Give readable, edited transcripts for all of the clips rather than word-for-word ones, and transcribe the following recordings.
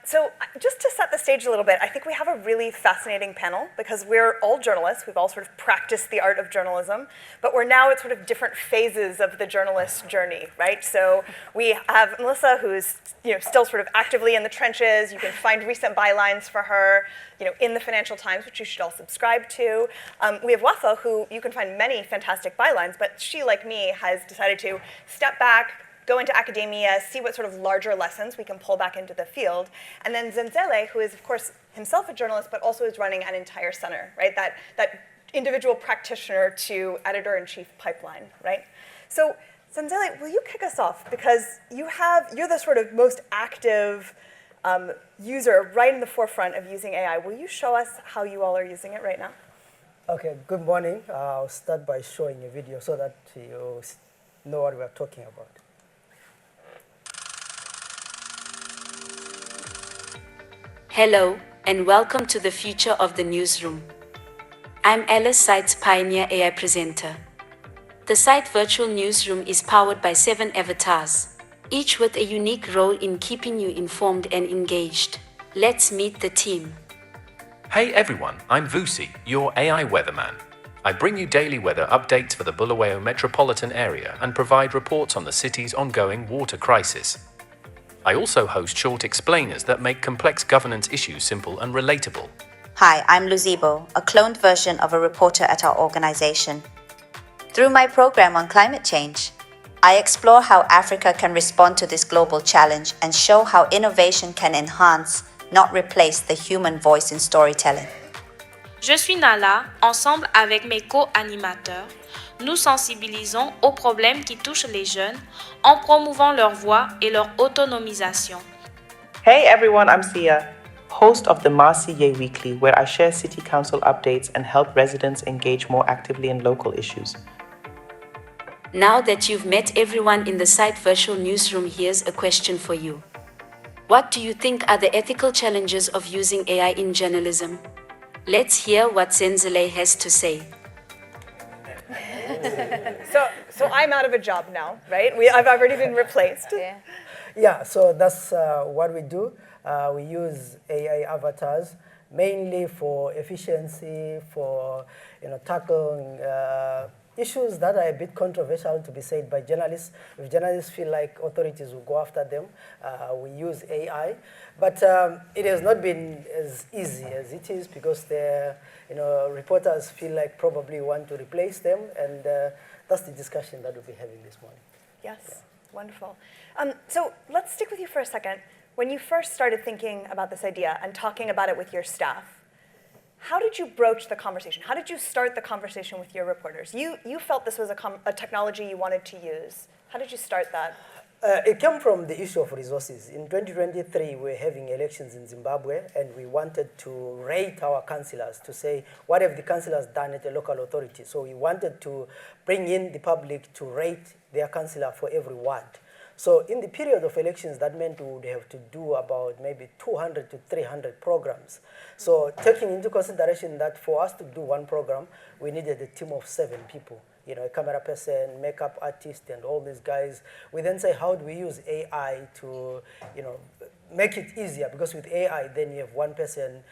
So just to set the stage a little bit, I think we have a really fascinating panel because we're all journalists. We've all sort of practiced the art of journalism, but we're now at sort of different phases of the journalist journey, right? So we have Melissa, who's still sort of actively in the trenches. You can find recent bylines for her in the Financial Times, which you should all subscribe to. We have Wafaa, who you can find many fantastic bylines, but she, like me, has decided to step back, go into academia, see what sort of larger lessons we can pull back into the field. And then Zenzele, who is, of course, himself a journalist, but also is running an entire center, right? That individual practitioner to editor-in-chief pipeline, right? So Zenzele, will you kick us off? Because you're the sort of most active user right in the forefront of using AI. Will you show us how you all are using it right now? Okay, good morning. I'll start by showing a video so that you know what we're talking about. Hello, and welcome to the future of the newsroom. I'm Alice, site's pioneer AI presenter. The site virtual newsroom is powered by 7 avatars, each with a unique role in keeping you informed and engaged. Let's meet the team. Hey everyone, I'm Vusi, your AI weatherman. I bring you daily weather updates for the Bulawayo metropolitan area and provide reports on the city's ongoing water crisis. I also host short explainers that make complex governance issues simple and relatable. Hi, I'm Luzibo, a cloned version of a reporter at our organization. Through my program on climate change, I explore how Africa can respond to this global challenge and show how innovation can enhance, not replace, the human voice in storytelling. Je suis Nala, ensemble avec mes co-animateurs, nous sensibilisons aux problèmes qui touchent les jeunes en promouvant leur voix et leur autonomisation. Hey everyone, I'm Sia, host of the Marcy Ye Weekly, where I share city council updates and help residents engage more actively in local issues. Now that you've met everyone in the site virtual newsroom, here's a question for you. What do you think are the ethical challenges of using AI in journalism? Let's hear what Zenzele has to say. So I'm out of a job now, right? I've already been replaced. Yeah, so that's what we do. We use AI avatars mainly for efficiency, for tackling issues that are a bit controversial to be said by journalists. If journalists feel like authorities will go after them, we use AI. But it has not been as easy as it is because reporters feel like probably want to replace them, and that's the discussion that we'll be having this morning. Yes, yeah. Wonderful. So let's stick with you for a second. When you first started thinking about this idea and talking about it with your staff, how did you broach the conversation? How did you start the conversation with your reporters? You felt this was a technology you wanted to use. How did you start that? It came from the issue of resources. In 2023, we're having elections in Zimbabwe, and we wanted to rate our councillors to say, what have the councillors done at the local authority? So we wanted to bring in the public to rate their councillor for every ward. So in the period of elections, that meant we would have to do about maybe 200 to 300 programs. So taking into consideration that for us to do one program, we needed a team of 7 people. A camera person, makeup artist, and all these guys. We then say, how do we use AI to, make it easier? Because with AI, then you have one person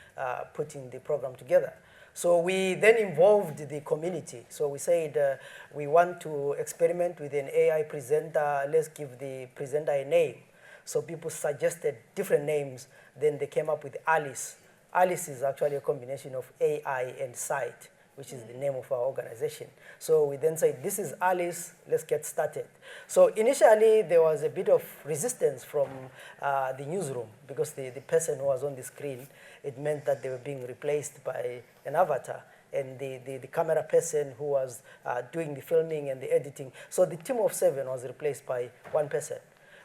putting the program together. So we then involved the community. So we said, we want to experiment with an AI presenter. Let's give the presenter a name. So people suggested different names. Then they came up with Alice. Alice is actually a combination of AI and site, which is the name of our organization. So we then said, this is Alice, let's get started. So initially, there was a bit of resistance from the newsroom because the person who was on the screen, it meant that they were being replaced by an avatar. and the camera person who was doing the filming and the editing. So the team of 7 was replaced by 1 person.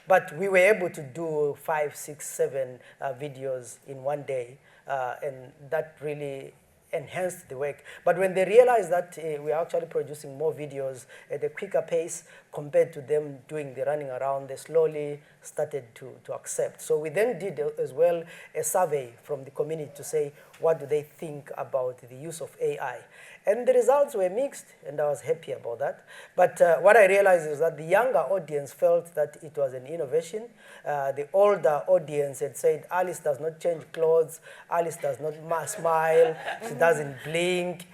But we were able to do 5, 6, 7 videos in one day, and that really enhanced the work. But when they realized that we are actually producing more videos at a quicker pace compared to them doing the running around, they slowly started to accept. So we then did as well a survey from the community to say, what do they think about the use of AI? And the results were mixed, and I was happy about that. But what I realized is that the younger audience felt that it was an innovation. The older audience had said, Alice does not change clothes, Alice does not smile, she doesn't blink,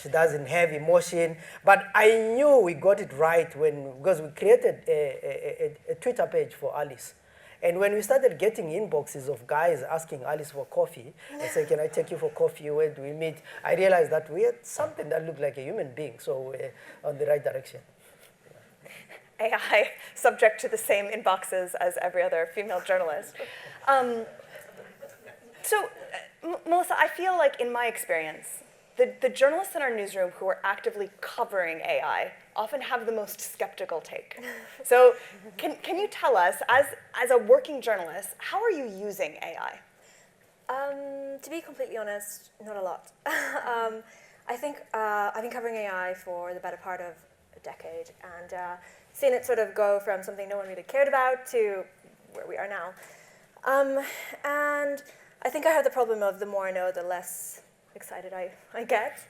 she doesn't have emotion. But I knew we got it right because we created a Twitter page for Alice. And when we started getting inboxes of guys asking Alice for coffee, and say, can I take you for coffee, where do we meet? I realized that we had something that looked like a human being, so we're on the right direction. AI subject to the same inboxes as every other female journalist. Melissa, I feel like in my experience, the journalists in our newsroom who are actively covering AI often have the most skeptical take. So can you tell us, as a working journalist, how are you using AI? To be completely honest, not a lot. I think I've been covering AI for the better part of a decade, and seen it sort of go from something no one really cared about to where we are now. And I think I have the problem of the more I know, the less excited I get,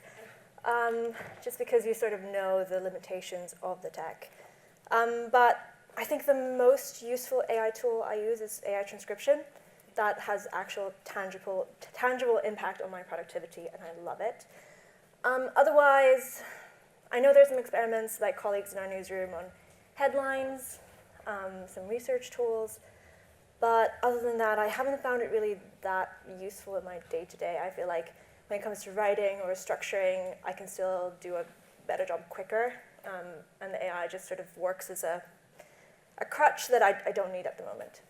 just because you sort of know the limitations of the tech. But I think the most useful AI tool I use is AI transcription. That has actual tangible impact on my productivity, and I love it. Otherwise, I know there's some experiments like colleagues in our newsroom on headlines, some research tools, but other than that, I haven't found it really that useful in my day-to-day. I feel like when it comes to writing or structuring, I can still do a better job quicker, and the AI just sort of works as a crutch that I don't need at the moment.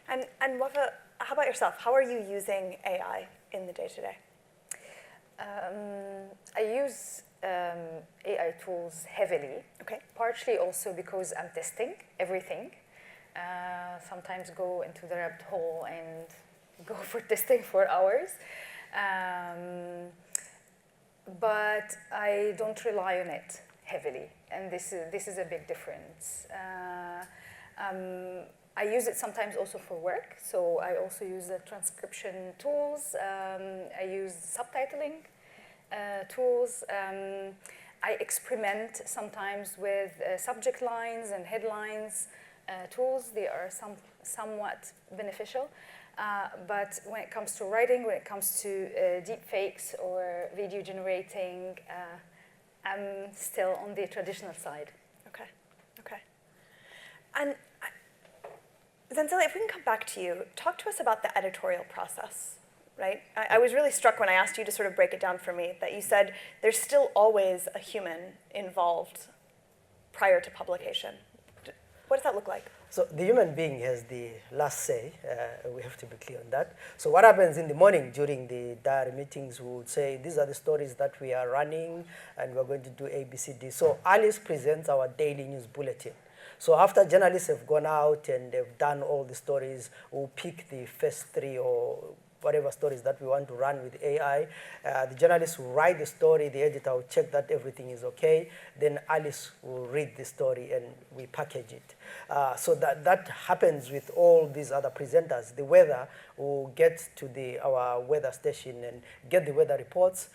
And Wafaa, how about yourself? How are you using AI in the day-to-day? I use AI tools heavily, partially also because I'm testing everything. Sometimes go into the rabbit hole and go for testing for hours. But I don't rely on it heavily, and this is a big difference. I use it sometimes also for work, so I also use the transcription tools. I use subtitling tools. I experiment sometimes with subject lines and headlines tools. They are somewhat beneficial. But when it comes to writing, when it comes to deep fakes or video generating, I'm still on the traditional side. Okay. And Zenzele, if we can come back to you, talk to us about the editorial process, right? I was really struck when I asked you to sort of break it down for me, that you said there's still always a human involved prior to publication. What does that look like? So the human being has the last say. We have to be clear on that. So what happens in the morning during the diary meetings, we would say, these are the stories that we are running, and we're going to do A, B, C, D. So Alice presents our daily news bulletin. So after journalists have gone out and they've done all the stories, we'll pick the first 3 or whatever stories that we want to run with AI. The journalist will write the story, the editor will check that everything is okay, then Alice will read the story and we package it. So that happens with all these other presenters. The weather will get to our weather station and get the weather reports,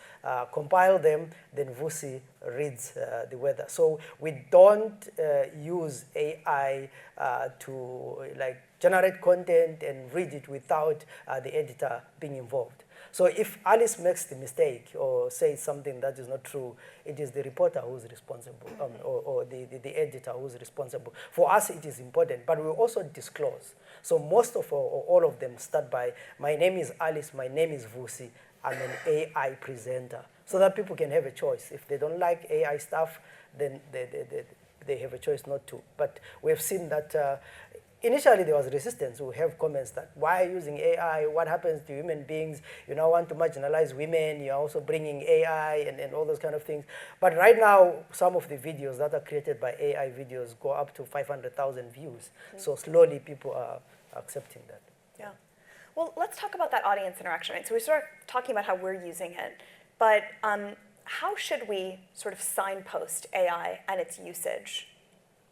compile them, then Vusi reads the weather. So we don't use AI to generate content and read it without the editor being involved. So if Alice makes the mistake or says something that is not true, it is the reporter who's responsible, or the editor who's responsible. For us, it is important, but we also disclose. So most of all of them start by, my name is Alice, my name is Vusi, I'm an AI presenter, so that people can have a choice. If they don't like AI stuff, then they have a choice not to. But we've seen that initially there was resistance. We have comments that, why are you using AI? What happens to human beings? You now want to marginalize women. You're also bringing AI and all those kind of things. But right now, some of the videos that are created by AI videos go up to 500,000 views. So slowly people are accepting that. Yeah. Well, let's talk about that audience interaction. Right? So we started talking about how we're using it, but how should we sort of signpost AI and its usage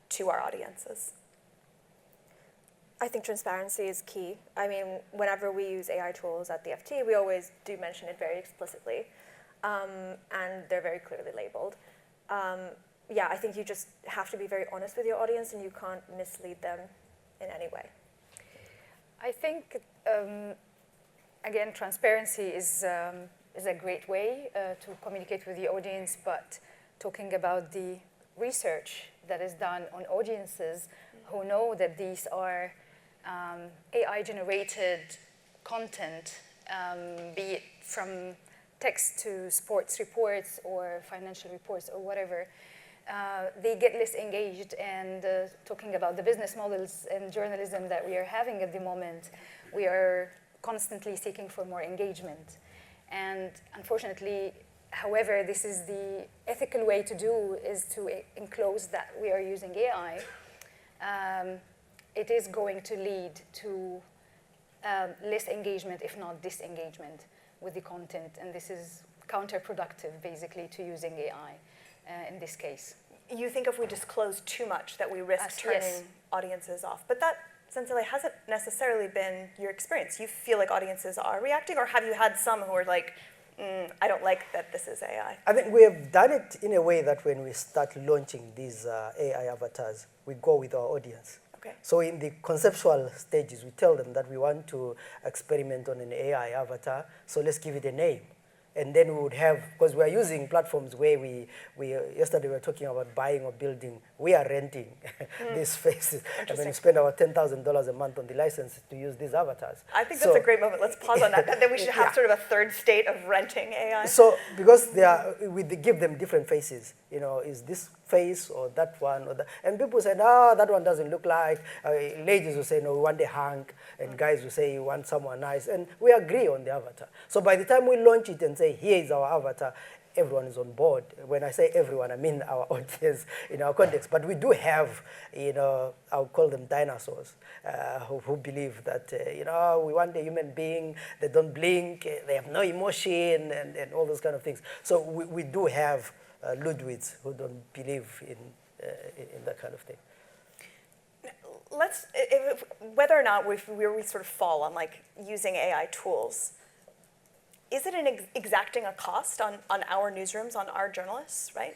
to our audiences? I think transparency is key. I mean, whenever we use AI tools at the FT, we always do mention it very explicitly, and they're very clearly labeled. Yeah, I think you just have to be very honest with your audience, and you can't mislead them in any way. I think, again, transparency is a great way to communicate with the audience, but talking about the research that is done on audiences who know that these are AI-generated content, be it from text to sports reports or financial reports or whatever, they get less engaged. And talking about the business models in journalism that we are having at the moment, we are constantly seeking for more engagement. And unfortunately, however, this is the ethical way to do, is to enclose that we are using AI. It is going to lead to less engagement, if not disengagement, with the content. And this is counterproductive, basically, to using AI in this case. You think if we disclose too much that we risk turning audiences off. But that, Zenzele, hasn't necessarily been your experience. You feel like audiences are reacting, or have you had some who are like, I don't like that this is AI? I think we have done it in a way that when we start launching these AI avatars, we go with our audience. Okay. So in the conceptual stages, we tell them that we want to experiment on an AI avatar, so let's give it a name. And then we would have, because we are using platforms where yesterday we were talking about buying or building, we are renting these spaces. And then we spend our $10,000 a month on the license to use these avatars. I think that's a great moment. Let's pause on that. Then we should have sort of a third state of renting AI. So, because we give them different faces, you know, is this face or that one or that? And people say, no, that one doesn't look like. Ladies will say, no, we want a hunk. And guys will say, you want someone nice. And we agree on the avatar. So by the time we launch it and say, here is our avatar, everyone is on board. When I say everyone, I mean our audience in our context. But we do have, you know, I'll call them dinosaurs, who believe that, you know, we want a human being, they don't blink, they have no emotion, and all those kind of things. So we do have Ludwigs who don't believe in that kind of thing. Whether or not we sort of fall on like using AI tools, is it exacting a cost on our newsrooms, on our journalists, right?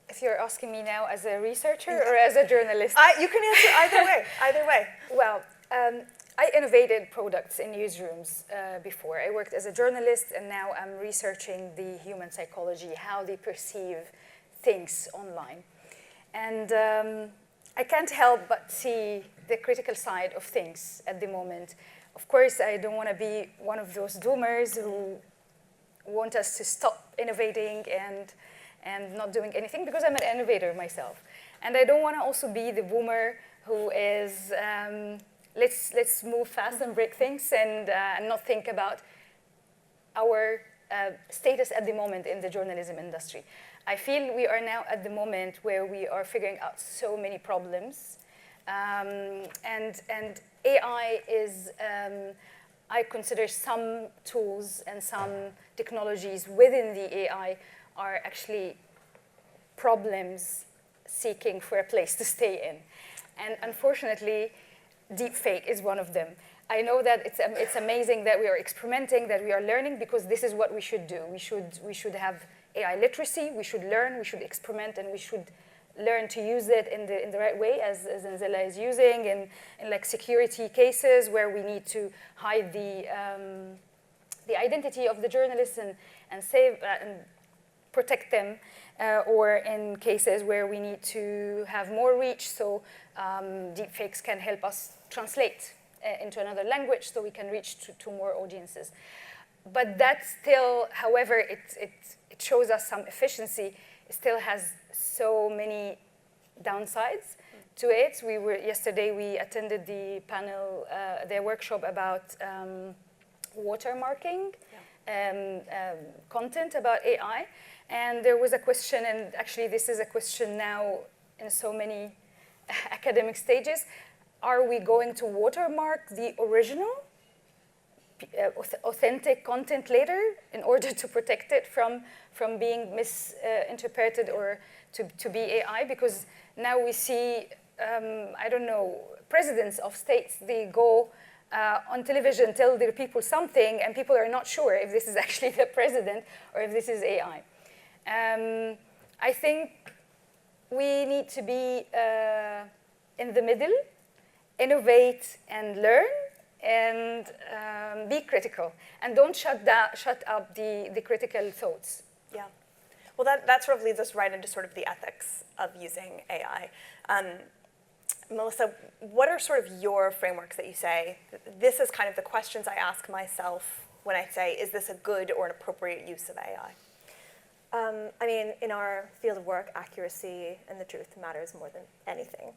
If you're asking me now as a researcher or as a journalist? You can answer either way. Well, I innovated products in newsrooms before. I worked as a journalist, and now I'm researching the human psychology, how they perceive things online. And I can't help but see the critical side of things at the moment. Of course, I don't want to be one of those doomers who want us to stop innovating and not doing anything, because I'm an innovator myself. And I don't want to also be the boomer who is, let's move fast and break things and not think about our status at the moment in the journalism industry. I feel we are now at the moment where we are figuring out so many problems. And AI is, I consider some tools and some technologies within the AI are actually problems seeking for a place to stay in. And unfortunately, deepfake is one of them. I know that it's amazing that we are experimenting, that we are learning, because this is what we should do. We should have AI literacy, we should learn, we should experiment, and we should learn to use it in the right way, as Zenzele is using, in like security cases where we need to hide the identity of the journalists and save and protect them, or in cases where we need to have more reach, so deepfakes can help us translate into another language so we can reach to more audiences. But that still, however, it shows us some efficiency, it still has so many downsides to it. Yesterday we attended the panel, their workshop about watermarking, content about AI. And there was a question, and actually this is a question now in so many academic stages. Are we going to watermark the original, authentic content later in order to protect it from being misinterpreted or to be AI? Because now we see, I don't know, presidents of states, they go on television, tell their people something, and people are not sure if this is actually the president or if this is AI. I think we need to be in the middle, innovate and learn, and be critical. And don't shut up the critical thoughts. Yeah. Well, that sort of leads us right into sort of the ethics of using AI. Melissa, what are sort of your frameworks that you say, this is kind of the questions I ask myself when I say, is this a good or an appropriate use of AI? I mean, in our field of work, accuracy and the truth matters more than anything.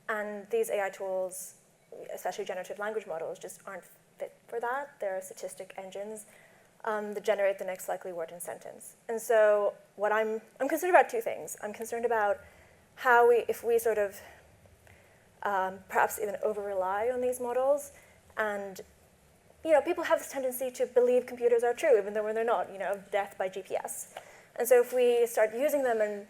And these AI tools, especially generative language models, just aren't fit for that. They're statistic engines that generate the next likely word and sentence. And so what I'm concerned about two things. I'm concerned about how if we sort of perhaps even over-rely on these models, and people have this tendency to believe computers are true, even though when they're not, death by GPS. And so if we start using them and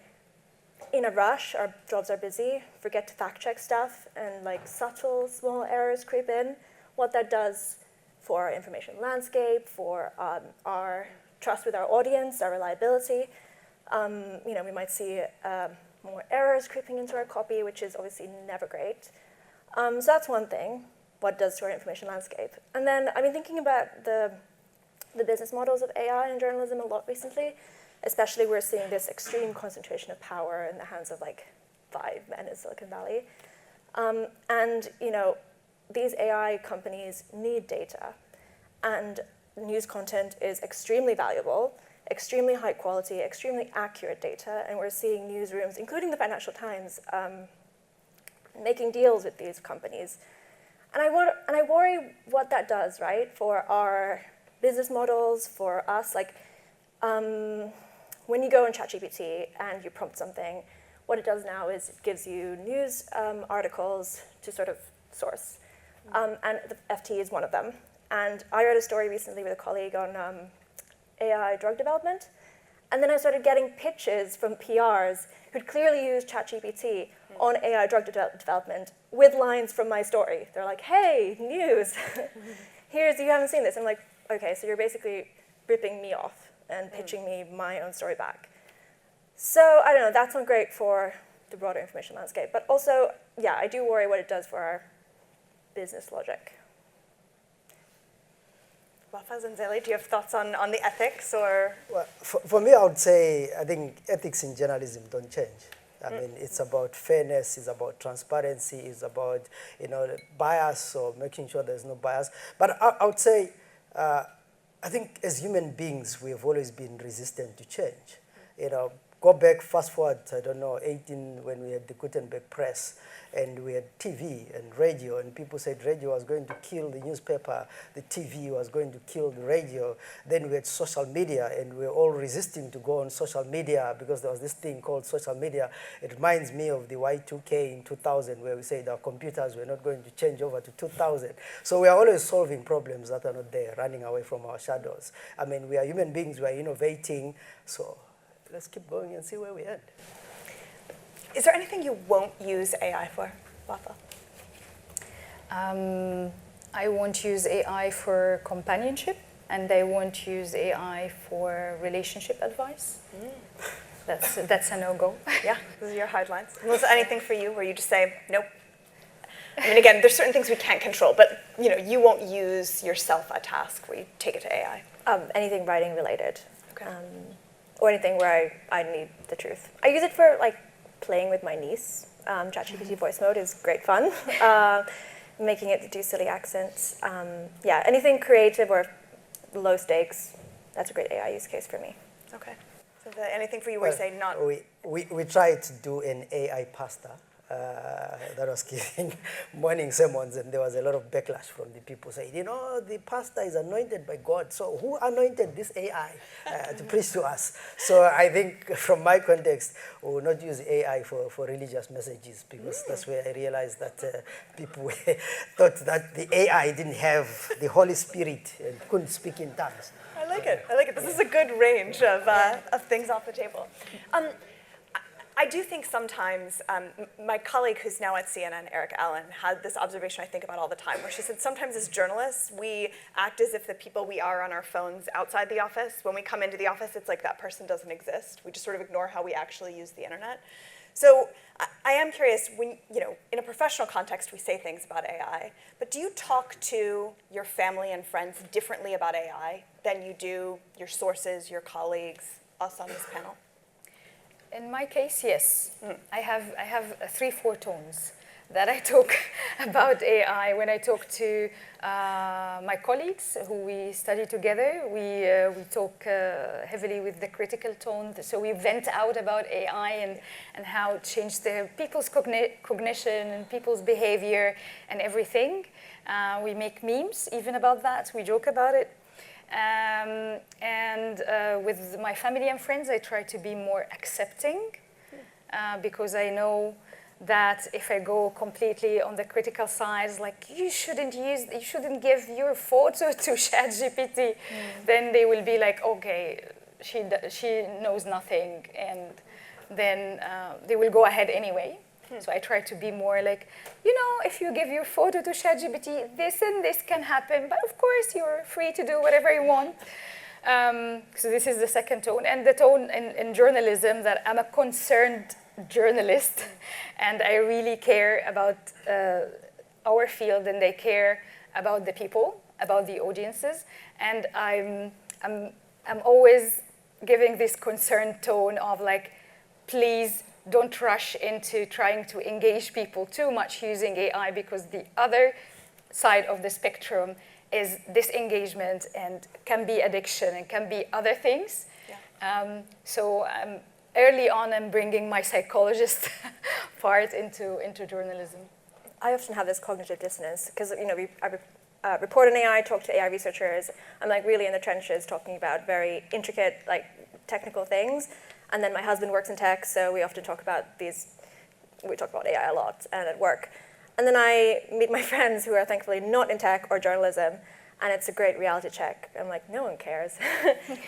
in a rush, our jobs are busy, forget to fact check stuff, and like subtle, small errors creep in, what that does for our information landscape, for our trust with our audience, our reliability. We might see more errors creeping into our copy, which is obviously never great. So that's one thing, what it does to our information landscape. And then I've been thinking about the business models of AI in journalism a lot recently. Especially we're seeing this extreme concentration of power in the hands of like 5 men in Silicon Valley. And these AI companies need data. And news content is extremely valuable, extremely high quality, extremely accurate data. And we're seeing newsrooms, including the Financial Times, making deals with these companies. And I worry what that does, right, for our business models, for us. When you go in ChatGPT and you prompt something, what it does now is it gives you news articles to sort of source. And the FT is one of them. And I read a story recently with a colleague on AI drug development. And then I started getting pitches from PRs who'd clearly used ChatGPT on AI drug development with lines from my story. They're like, hey, news. You haven't seen this. I'm like, okay, so you're basically ripping me off and pitching me my own story back. So I don't know, that's not great for the broader information landscape. But also, yeah, I do worry what it does for our business logic. Wafaa, Zenzele, do you have thoughts on the ethics or? Well, for me, I would say, I think ethics in journalism don't change. I mean, it's about fairness, it's about transparency, it's about, bias or making sure there's no bias. But I would say, I think as human beings, we have always been resistant to change. Go back, fast forward, 18 when we had the Gutenberg press, and we had TV and radio, and people said radio was going to kill the newspaper, the TV was going to kill the radio. Then we had social media, and we were all resisting to go on social media because there was this thing called social media. It reminds me of the Y2K in 2000, where we said our computers were not going to change over to 2000. So we are always solving problems that are not there, running away from our shadows. I mean, we are human beings, we are innovating, so let's keep going and see where we end. Is there anything you won't use AI for, Wafaa? I won't use AI for companionship, and I won't use AI for relationship advice. That's a no-go. Yeah, those are your hard lines. Melissa, anything for you where you just say, nope? I mean, again, there's certain things we can't control, but you won't use yourself a task where you take it to AI. Anything writing related. Okay. Or anything where I need the truth. I use it for playing with my niece. ChatGPT voice mode is great fun. Making it do silly accents. Yeah, anything creative or low stakes, that's a great AI use case for me. Okay. So anything for you where you say not? We tried to do an AI pasta. that was giving morning sermons, and there was a lot of backlash from the people saying, you know, the pastor is anointed by God, so who anointed this AI to preach to us? So I think from my context, we will not use AI for religious messages, because that's where I realized that people thought that the AI didn't have the Holy Spirit and couldn't speak in tongues. I like it. I like it. This is a good range of things off the table. I do think sometimes, my colleague who's now at CNN, Eric Allen, had this observation I think about all the time, where she said sometimes as journalists, we act as if the people we are on our phones outside the office, when we come into the office, it's like that person doesn't exist. We just sort of ignore how we actually use the internet. So I am curious, when, you know, in a professional context, we say things about AI, but do you talk to your family and friends differently about AI than you do your sources, your colleagues, us on this panel? In my case, yes. I have 3-4 tones that I talk about AI. When I talk to my colleagues who we study together, we talk heavily with the critical tone. So we vent out about AI and how it changed people's cognition and people's behavior and everything. We make memes even about that. We joke about it. With my family and friends, I try to be more accepting because I know that if I go completely on the critical side, like you shouldn't give your photo to ChatGPT, then they will be like, okay, she knows nothing, and then they will go ahead anyway. So I try to be more like, you know, if you give your photo to ChatGPT, this and this can happen, but of course you're free to do whatever you want. So this is the second tone. And the tone in journalism, that I'm a concerned journalist, and I really care about our field, and they care about the people, about the audiences. And I'm always giving this concerned tone of like, please, don't rush into trying to engage people too much using AI, because the other side of the spectrum is disengagement and can be addiction and can be other things. Yeah. So early on, I'm bringing my psychologist part into journalism. I often have this cognitive dissonance because, you know, I report on AI, talk to AI researchers. I'm like really in the trenches talking about very intricate, like technical things. And then my husband works in tech, so we often talk about we talk about AI a lot and at work. And then I meet my friends who are thankfully not in tech or journalism, and it's a great reality check. I'm like, no one cares.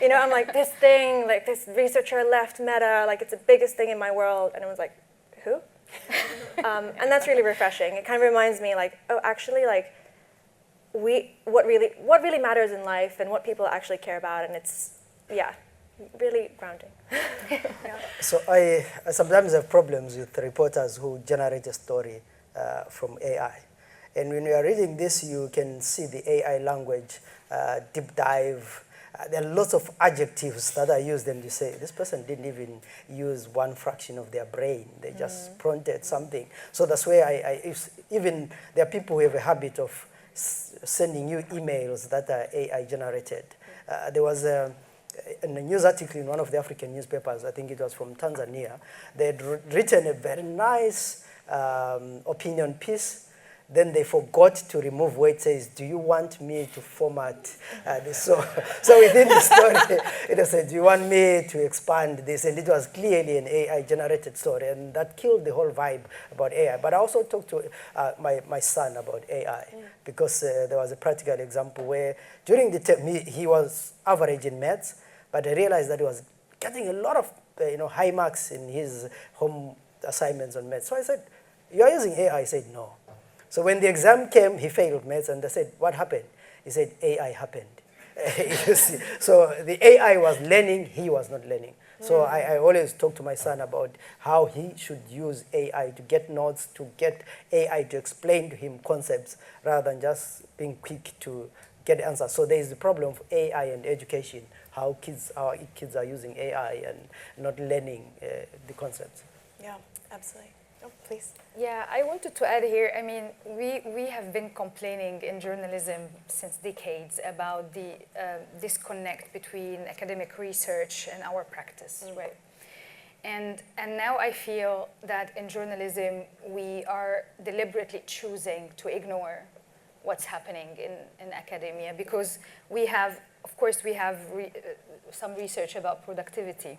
You know, I'm like, this thing, like this researcher left Meta, like it's the biggest thing in my world. And everyone's like, who? And that's really refreshing. It kind of reminds me like, oh, actually, like, what really matters in life and what people actually care about, and it's, yeah, really grounding. Yeah. So I sometimes have problems with reporters who generate a story from AI. And when you are reading this, you can see the AI language, deep dive. There are lots of adjectives that are used, and you say, this person didn't even use one fraction of their brain. They just prompted something. So that's where even there are people who have a habit of sending you emails that are AI generated. There was a news article in one of the African newspapers, I think it was from Tanzania. They had written a very nice opinion piece. Then they forgot to remove where it says, do you want me to format this? So within the story, it said, do you want me to expand this? And it was clearly an AI-generated story, and that killed the whole vibe about AI. But I also talked to my son about AI, because there was a practical example where during the term, he was average in maths, but I realized that he was getting a lot of high marks in his home assignments on maths. So I said, you are using AI? He said, no. So when the exam came, he failed maths, and I said, what happened? He said, AI happened. You see? So the AI was learning, he was not learning. So I always talk to my son about how he should use AI to get notes, to get AI to explain to him concepts, rather than just being quick to get answers. So there is the problem of AI and education, how our kids are using AI and not learning the concepts. Yeah, absolutely. Oh, please. Yeah, I wanted to add here, I mean, we have been complaining in journalism since decades about the disconnect between academic research and our practice, right? And now I feel that in journalism, we are deliberately choosing to ignore what's happening in academia, because we have, of course, we have some research about productivity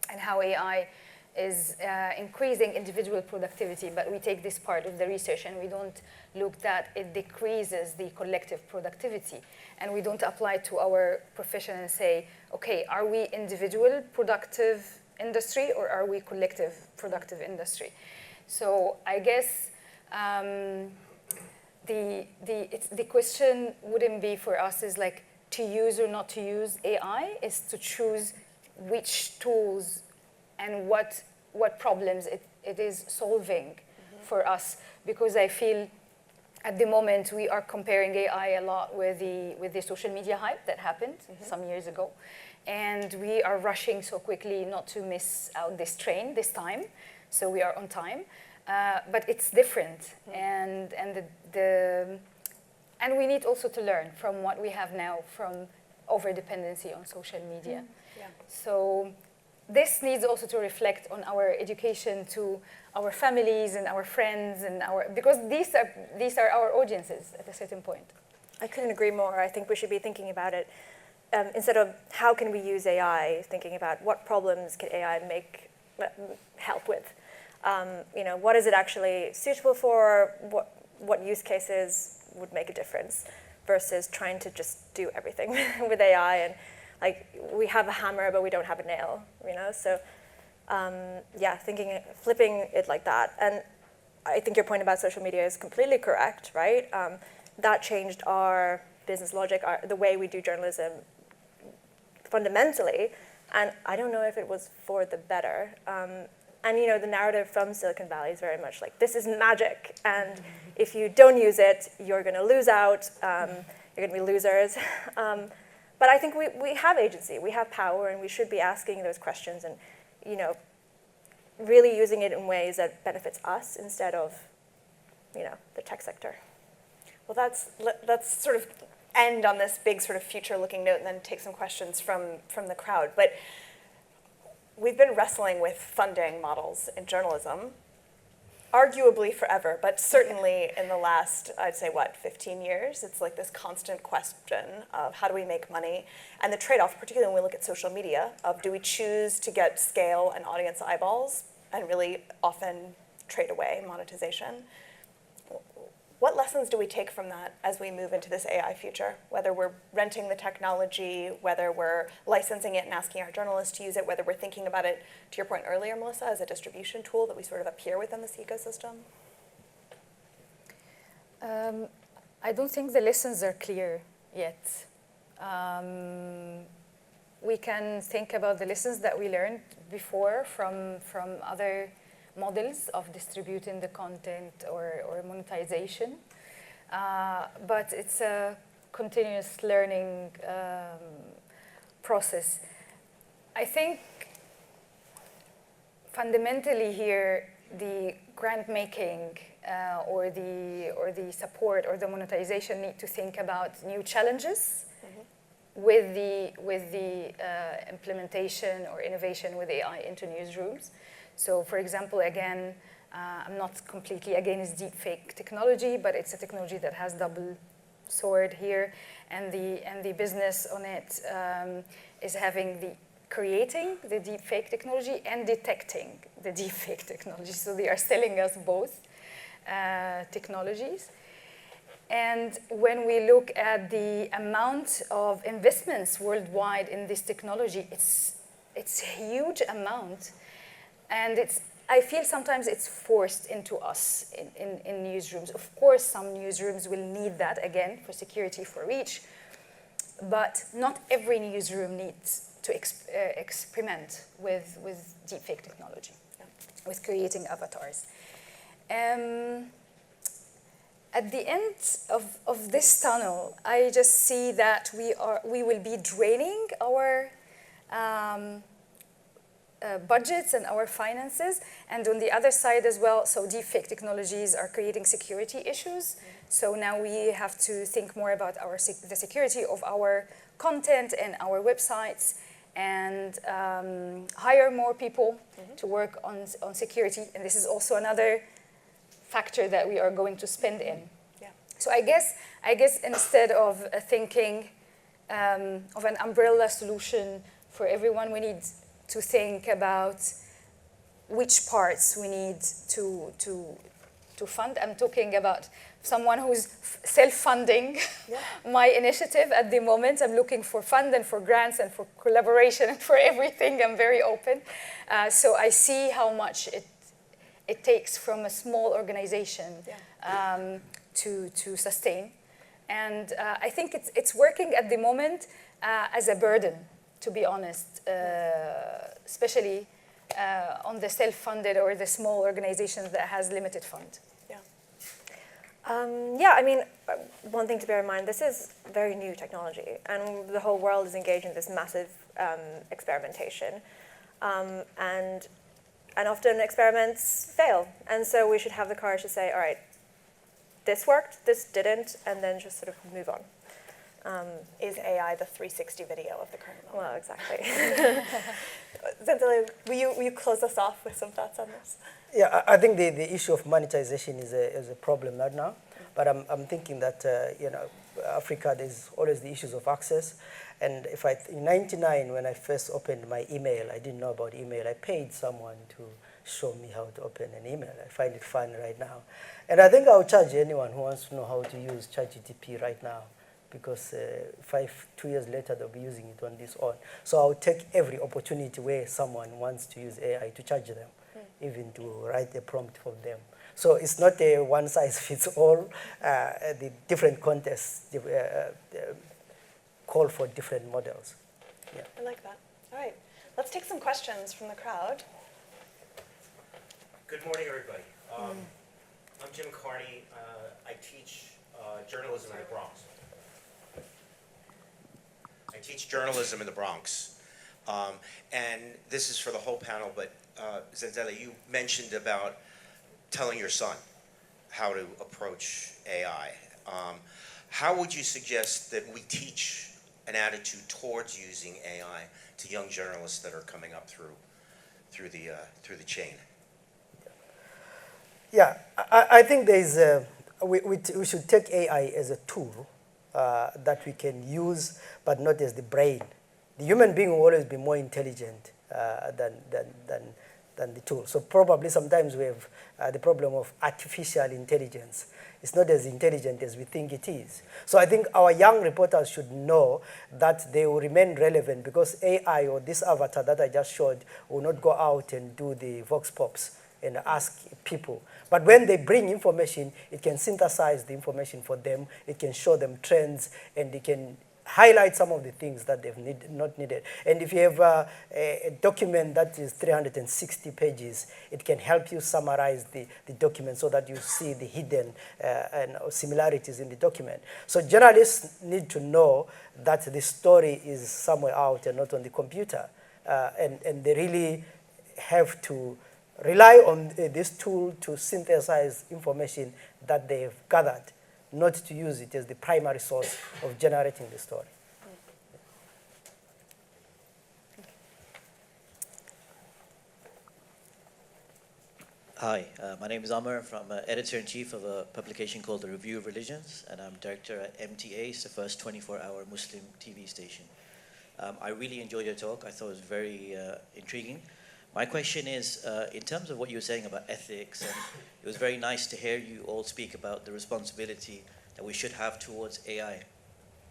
and how AI is increasing individual productivity, but we take this part of the research and we don't look that it decreases the collective productivity. And we don't apply to our profession and say, okay, are we individual productive industry or are we collective productive industry? So I guess the question wouldn't be for us is like to use or not to use AI, is to choose which tools and what problems it is solving for us. Because I feel at the moment we are comparing AI a lot with the social media hype that happened some years ago. And we are rushing so quickly not to miss out this train this time. So we are on time. But it's different. And we need also to learn from what we have now from over-dependency on social media. Yeah. So this needs also to reflect on our education to our families and our friends and because these are our audiences at a certain point. I couldn't agree more. I think we should be thinking about it instead of how can we use AI, thinking about what problems can AI help with. What is it actually suitable for? What use cases would make a difference versus trying to just do everything with AI and like we have a hammer but we don't have a nail, So flipping it like that. And I think your point about social media is completely correct, right? That changed our business logic, the way we do journalism fundamentally. And I don't know if it was for the better. And the narrative from Silicon Valley is very much like, this is magic. And if you don't use it, you're going to lose out. You're going to be losers. But I think we have agency, we have power, and we should be asking those questions and, really using it in ways that benefits us instead of, the tech sector. Well, let's sort of end on this big sort of future-looking note and then take some questions from the crowd. But we've been wrestling with funding models in journalism, arguably forever, but certainly in the last, I'd say, 15 years? It's like this constant question of how do we make money? And the trade-off, particularly when we look at social media, of do we choose to get scale and audience eyeballs and really often trade away monetization? What lessons do we take from that as we move into this AI future? Whether we're renting the technology, whether we're licensing it and asking our journalists to use it, whether we're thinking about it, to your point earlier, Melissa, as a distribution tool that we sort of appear within this ecosystem? I don't think the lessons are clear yet. We can think about the lessons that we learned before from other models of distributing the content or monetization. But it's a continuous learning process. I think fundamentally here, the grant making or the support or the monetization need to think about new challenges with the implementation or innovation with AI into newsrooms. So, for example, again, I'm not completely against deepfake technology, but it's a technology that has double sword here, and the business on it is creating the deepfake technology and detecting the deepfake technology. So they are selling us both technologies. And when we look at the amount of investments worldwide in this technology, it's a huge amount. And I feel sometimes it's forced into us in newsrooms. Of course, some newsrooms will need that, again, for security, for reach. But not every newsroom needs to experiment with deepfake technology, with creating avatars. At the end of this tunnel, I just see that we will be draining our budgets and our finances, and on the other side as well, so deepfake technologies are creating security issues. So now we have to think more about the security of our content and our websites, and hire more people to work on security. And this is also another factor that we are going to spend in. Yeah. So I guess instead of thinking of an umbrella solution for everyone, we need to think about which parts we need to fund. I'm talking about someone who's self-funding my initiative at the moment. I'm looking for fund and for grants and for collaboration and for everything. I'm very open. So I see how much it takes from a small organization to sustain. And I think it's working at the moment as a burden, to be honest, especially on the self-funded or the small organizations that has limited fund. Yeah, I mean, one thing to bear in mind, this is very new technology, and the whole world is engaged in this massive experimentation. And often experiments fail, and so we should have the courage to say, all right, this worked, this didn't, and then just sort of move on. Is AI the 360 video of the current moment? Well, exactly. Zenzele, will you close us off with some thoughts on this? Yeah, I think the issue of monetization is a problem right now. But I'm thinking that, Africa, there's always the issues of access. And in '99, when I first opened my email, I didn't know about email. I paid someone to show me how to open an email. I find it fun right now. And I think I'll charge anyone who wants to know how to use ChatGPT right now, because 2 years later, they'll be using it on this own. So I'll take every opportunity where someone wants to use AI to charge them, even to write a prompt for them. So it's not a one-size-fits-all. The different contests call for different models. Yeah. I like that. All right, let's take some questions from the crowd. Good morning, everybody. I'm Jim Carney. I teach journalism in the Bronx. I teach journalism in the Bronx. And this is for the whole panel, but Zenzele, you mentioned about telling your son how to approach AI. How would you suggest that we teach an attitude towards using AI to young journalists that are coming up through the chain? Yeah, I think we should take AI as a tool that we can use, but not as the brain. The human being will always be more intelligent than the tool. So probably sometimes we have the problem of artificial intelligence. It's not as intelligent as we think it is. So I think our young reporters should know that they will remain relevant, because AI or this avatar that I just showed will not go out and do the vox pops and ask people. But when they bring information, it can synthesize the information for them, it can show them trends, and it can highlight some of the things that they've not needed. And if you have a document that is 360 pages, it can help you summarize the document so that you see the hidden similarities in the document. So journalists need to know that the story is somewhere out and not on the computer. And they really have to rely on this tool to synthesize information that they have gathered, not to use it as the primary source of generating the story. Hi, my name is Amar. I'm editor-in-chief of a publication called The Review of Religions, and I'm director at MTA. It's the first 24-hour Muslim TV station. I really enjoyed your talk. I thought it was very intriguing. My question is, in terms of what you were saying about ethics, and it was very nice to hear you all speak about the responsibility that we should have towards AI.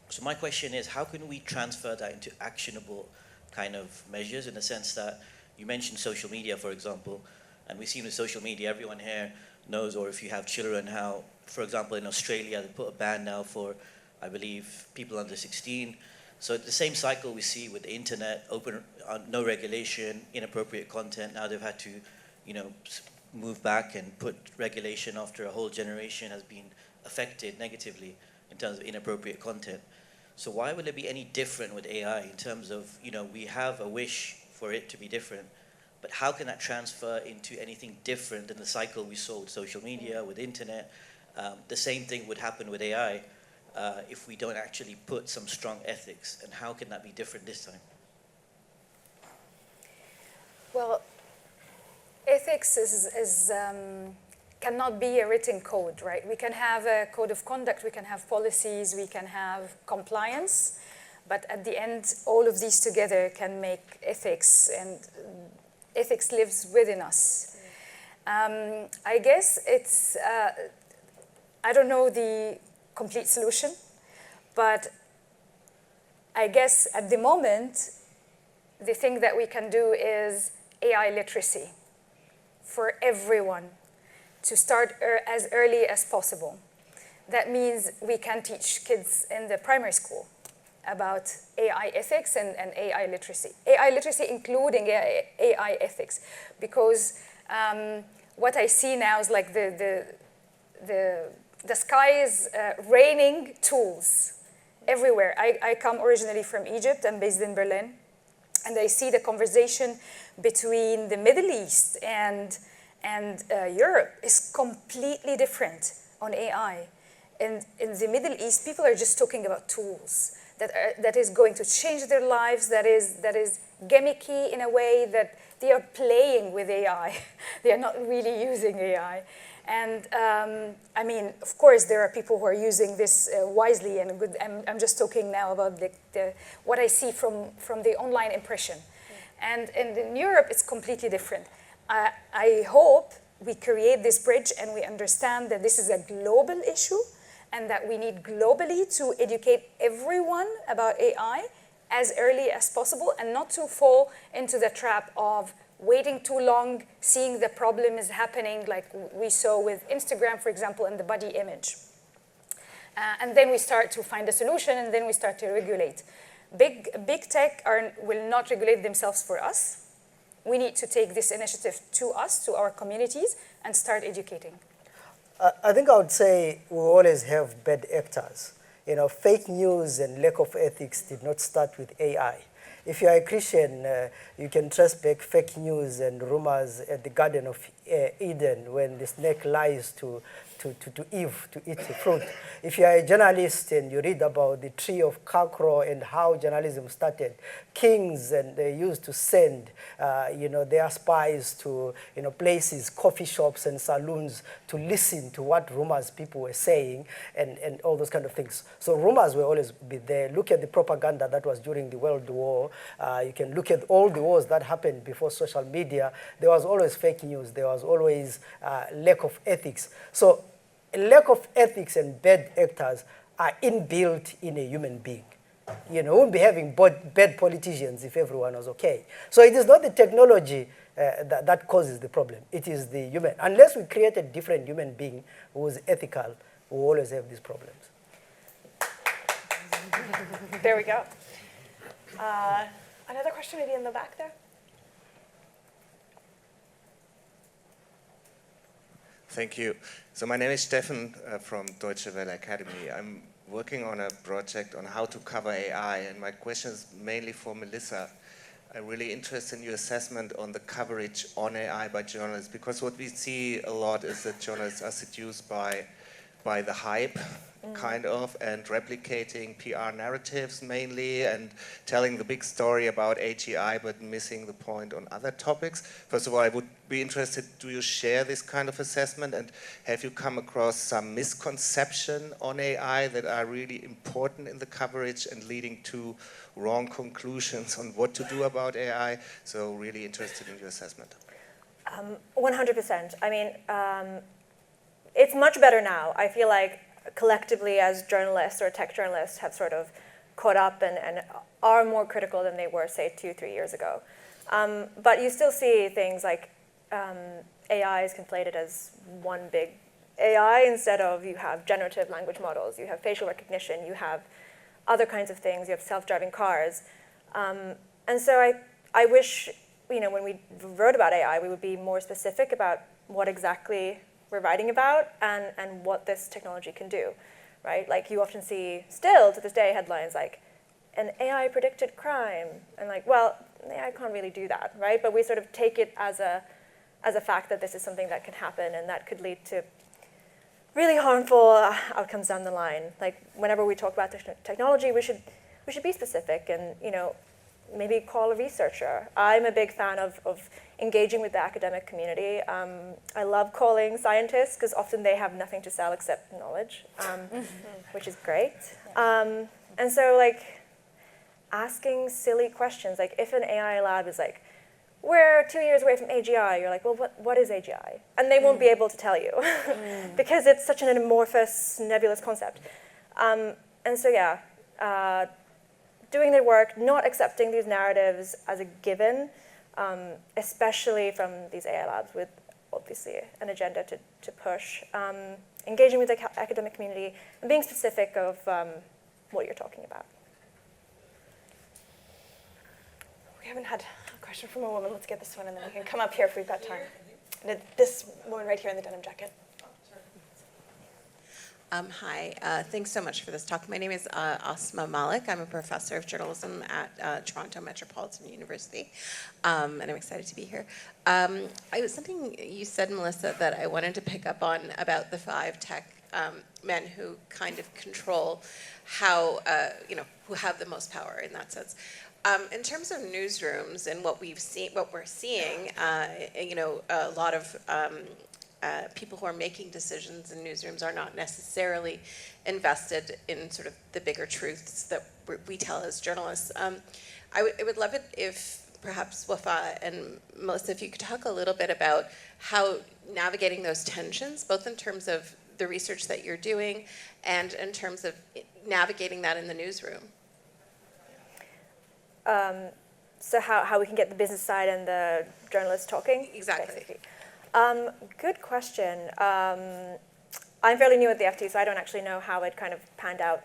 So my question is, how can we transfer that into actionable kind of measures, in the sense that you mentioned social media, for example, and we've seen with social media, everyone here knows, or if you have children, how, for example, in Australia, they put a ban now for, I believe, people under 16. So the same cycle we see with the internet, no regulation, inappropriate content. Now they've had to, move back and put regulation after a whole generation has been affected negatively in terms of inappropriate content. So why will it be any different with AI in terms of, we have a wish for it to be different, but how can that transfer into anything different than the cycle we saw with social media, with internet? The same thing would happen with AI. If we don't actually put some strong ethics, and how can that be different this time? Well, ethics cannot be a written code, right? We can have a code of conduct, we can have policies, we can have compliance, but at the end, all of these together can make ethics, and ethics lives within us. I guess it's, I don't know the complete solution, but I guess at the moment, the thing that we can do is AI literacy for everyone, to start as early as possible. That means we can teach kids in the primary school about AI ethics and AI literacy. AI literacy including AI ethics, because what I see now is like the sky is raining tools everywhere. I come originally from Egypt, I'm based in Berlin, and I see the conversation between the Middle East and Europe is completely different on AI. In the Middle East, people are just talking about tools that is going to change their lives, that is gimmicky in a way that they are playing with AI. They are not really using AI. And I mean, of course, there are people who are using this wisely and good. I'm just talking now about what I see from the online impression. And in Europe, it's completely different. I hope we create this bridge and we understand that this is a global issue and that we need globally to educate everyone about AI as early as possible and not to fall into the trap of waiting too long, seeing the problem is happening like we saw with Instagram, for example, and the body image. And then we start to find a solution and then we start to regulate. Big tech will not regulate themselves for us. We need to take this initiative to us, to our communities, and start educating. I think I would say we always have bad actors. You know, fake news and lack of ethics did not start with AI. If you are a Christian, you can trace back fake news and rumors at the Garden of Eden when the snake lies to Eve to eat the fruit. If you are a journalist and you read about the tree of Heikkilä and how journalism started, kings and they used to send their spies to places, coffee shops and saloons to listen to what rumors people were saying and all those kind of things. So rumors will always be there. Look at the propaganda that was during the World War. You can look at all the wars that happened before social media. There was always fake news. There was always lack of ethics. So lack of ethics and bad actors are inbuilt in a human being. We wouldn't be having bad politicians if everyone was okay. So it is not the technology that causes the problem. It is the human. Unless we create a different human being who is ethical, we will always have these problems. There we go. Another question maybe in the back there? Thank you. So my name is Stefan from Deutsche Welle Academy. I'm working on a project on how to cover AI, and my question is mainly for Melissa. I'm really interested in your assessment on the coverage on AI by journalists, because what we see a lot is that journalists are seduced by the hype, kind of, and replicating PR narratives mainly, and telling the big story about AGI but missing the point on other topics. First of all, I would be interested, do you share this kind of assessment, and have you come across some misconception on AI that are really important in the coverage and leading to wrong conclusions on what to do about AI? So really interested in your assessment. 100%. I mean, it's much better now. I feel like collectively as journalists or tech journalists have sort of caught up and are more critical than they were, say, 2-3 years ago. But you still see things like AI is conflated as one big AI instead of you have generative language models, you have facial recognition, you have other kinds of things, you have self-driving cars. And so I wish, when we wrote about AI, we would be more specific about what exactly we're writing about and what this technology can do, right? Like you often see still to this day headlines like, an AI predicted crime, and like, well, AI can't really do that, right? But we sort of take it as a fact that this is something that can happen and that could lead to really harmful outcomes down the line. Like whenever we talk about technology, we should be specific, and maybe call a researcher. I'm a big fan of engaging with the academic community. I love calling scientists because often they have nothing to sell except knowledge, which is great. And so like asking silly questions, like if an AI lab is like, we're 2 years away from AGI, you're like, well, what is AGI? And they won't be able to tell you because it's such an amorphous, nebulous concept. And so yeah, doing the work, not accepting these narratives as a given, especially from these AI labs with obviously an agenda to push, engaging with the academic community, and being specific of what you're talking about. We haven't had a question from a woman. Let's get this one, and then we can come up here if we've got time. This woman right here in the denim jacket. Hi, thanks so much for this talk. My name is Asma Malik. I'm a professor of journalism at Toronto Metropolitan University, and I'm excited to be here. It was something you said, Melissa, that I wanted to pick up on about the 5 tech men who kind of control how, who have the most power in that sense. In terms of newsrooms and what we're seeing, a lot of people who are making decisions in newsrooms are not necessarily invested in sort of the bigger truths that we tell as journalists. I would love it if perhaps Wafaa and Melissa, if you could talk a little bit about how navigating those tensions, both in terms of the research that you're doing and in terms of navigating that in the newsroom. So how we can get the business side and the journalists talking? Exactly. Basically. Good question. I'm fairly new at the FT, so I don't actually know how it kind of panned out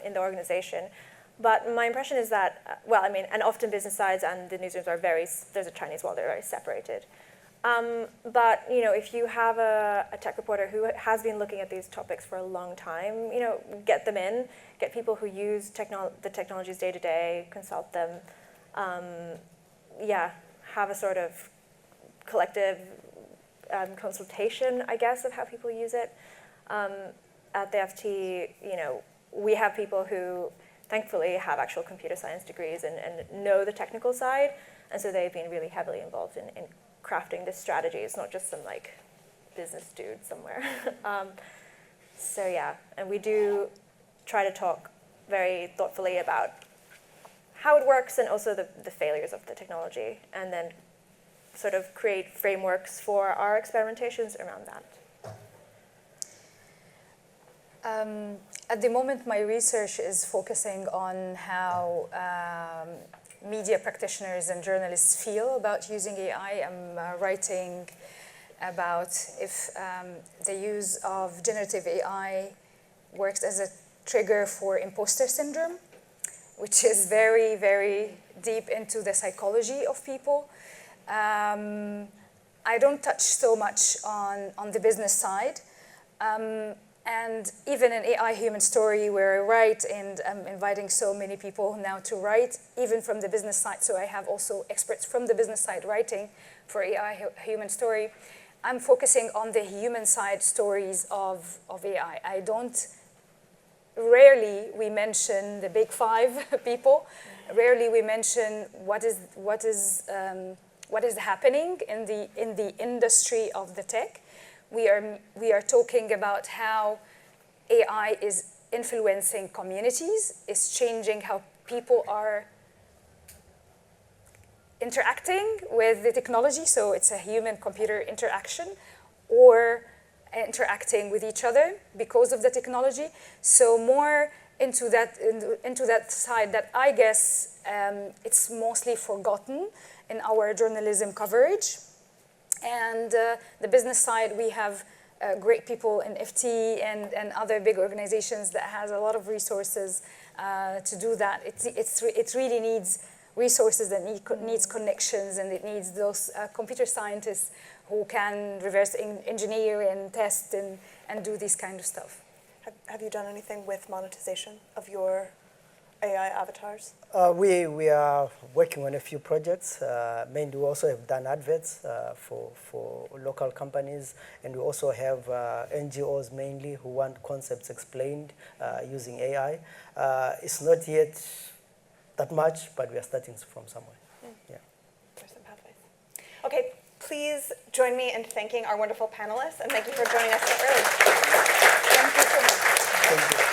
in the organization. But my impression is that, and often business sides and the newsrooms are there's a Chinese wall, they're very separated. But, if you have a tech reporter who has been looking at these topics for a long time, get them in, get people who use the technologies day to day, consult them, have a sort of collective consultation, I guess, of how people use it. At the FT, we have people who thankfully have actual computer science degrees and know the technical side, and so they've been really heavily involved in crafting this strategy. It's not just some like business dude somewhere. So yeah, and we do try to talk very thoughtfully about how it works and also the failures of the technology, and then sort of create frameworks for our experimentations around that. At the moment, my research is focusing on how media practitioners and journalists feel about using AI. I'm writing about if the use of generative AI works as a trigger for imposter syndrome, which is very, very deep into the psychology of people. I don't touch so much on the business side. And even in Ai.Human.Story, where I write, and I'm inviting so many people now to write, even from the business side, so I have also experts from the business side writing for Ai.Human.Story, I'm focusing on the human side stories of AI. Rarely we mention the big 5 people. Rarely we mention what is happening in the industry of the tech. We are talking about how AI is influencing communities, is changing how people are interacting with the technology, so it's a human-computer interaction, or interacting with each other because of the technology. So more into that side that I guess it's mostly forgotten in our journalism coverage. And the business side, we have great people in FT and other big organizations that has a lot of resources to do that. It really needs resources, that needs connections, and it needs those computer scientists who can reverse engineer and test and do this kind of stuff. Have you done anything with monetization of your AI avatars? We are working on a few projects. Mainly, we also have done adverts for local companies, and we also have NGOs mainly who want concepts explained using AI. It's not yet that much, but we are starting from somewhere. Yeah. There's some pathways. Okay, please join me in thanking our wonderful panelists, and thank you for joining us so early. Thank you so much. Thank you.